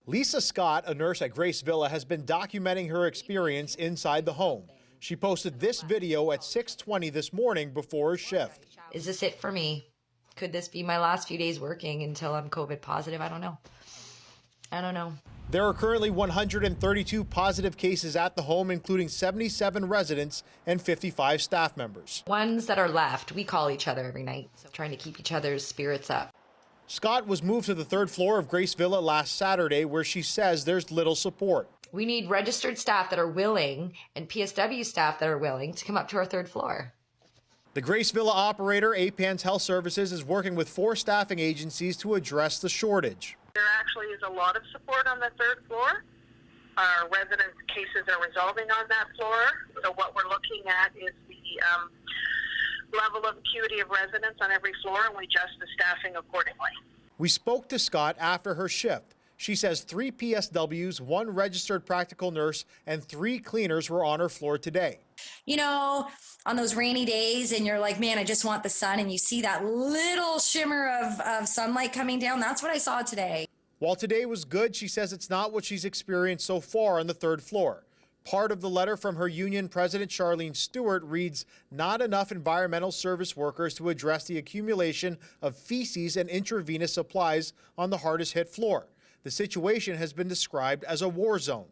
Lisa Scott, a nurse at Grace Villa, has been documenting her experience inside the home. She posted this video at 6:20 this morning before her shift. Is this it for me? Could this be my last few days working until I'm COVID positive? I don't know. There are currently 132 positive cases at the home, including 77 residents and 55 staff members. Ones that are left, we call each other every night, so trying to keep each other's spirits up. Scott was moved to the third floor of Grace Villa last Saturday, where she says there's little support. We need registered staff that are willing and PSW staff that are willing to come up to our third floor. The Grace Villa operator, APAN's Health Services, is working with 4 staffing agencies to address the shortage. There actually is a lot of support on the third floor. Our residents' cases are resolving on that floor. So what we're looking at is the level of acuity of residents on every floor, and we adjust the staffing accordingly. We spoke to Scott after her shift. She says 3 PSWs, 1 registered practical nurse, and 3 cleaners were on her floor today. You know, on those rainy days and you're like, man, I just want the sun, and you see that little shimmer of sunlight coming down. That's what I saw today. While today was good, she says it's not what she's experienced so far on the third floor. Part of the letter from her union president, Sharleen Stewart, reads, not enough environmental service workers to address the accumulation of feces and intravenous supplies on the hardest hit floor. The situation has been described as a war zone.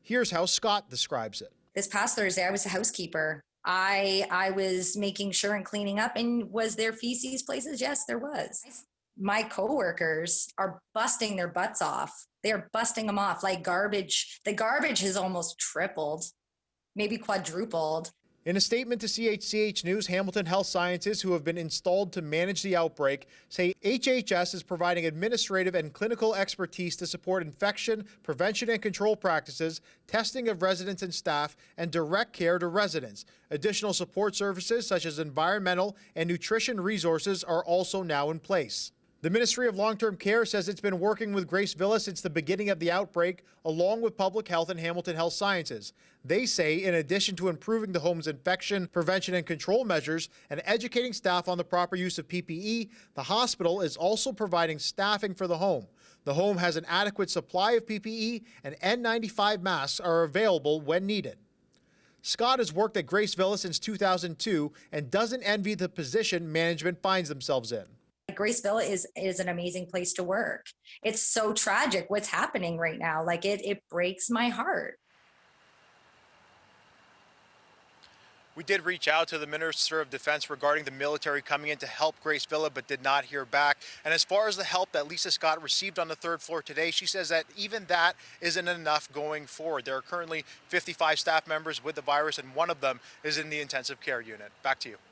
Here's how Scott describes it. This past Thursday, I was a housekeeper. I was making sure and cleaning up, and was there feces places? Yes, there was. My coworkers are busting their butts off. They are busting them off like garbage. The garbage has almost tripled, maybe quadrupled. In a statement to CHCH News, Hamilton Health Sciences, who have been installed to manage the outbreak, say HHS is providing administrative and clinical expertise to support infection, prevention and control practices, testing of residents and staff, and direct care to residents. Additional support services such as environmental and nutrition resources are also now in place. The Ministry of Long-Term Care says it's been working with Grace Villa since the beginning of the outbreak, along with Public Health and Hamilton Health Sciences. They say in addition to improving the home's infection, prevention and control measures and educating staff on the proper use of PPE, the hospital is also providing staffing for the home. The home has an adequate supply of PPE, and N95 masks are available when needed. Scott has worked at Grace Villa since 2002 and doesn't envy the position management finds themselves in. Grace Villa is an amazing place to work. It's so tragic what's happening right now. Like it breaks my heart. We did reach out to the Minister of Defense regarding the military coming in to help Grace Villa, but did not hear back. And as far as the help that Lisa Scott received on the third floor today, she says that even that isn't enough going forward. There are currently 55 staff members with the virus, and one of them is in the intensive care unit. Back to you.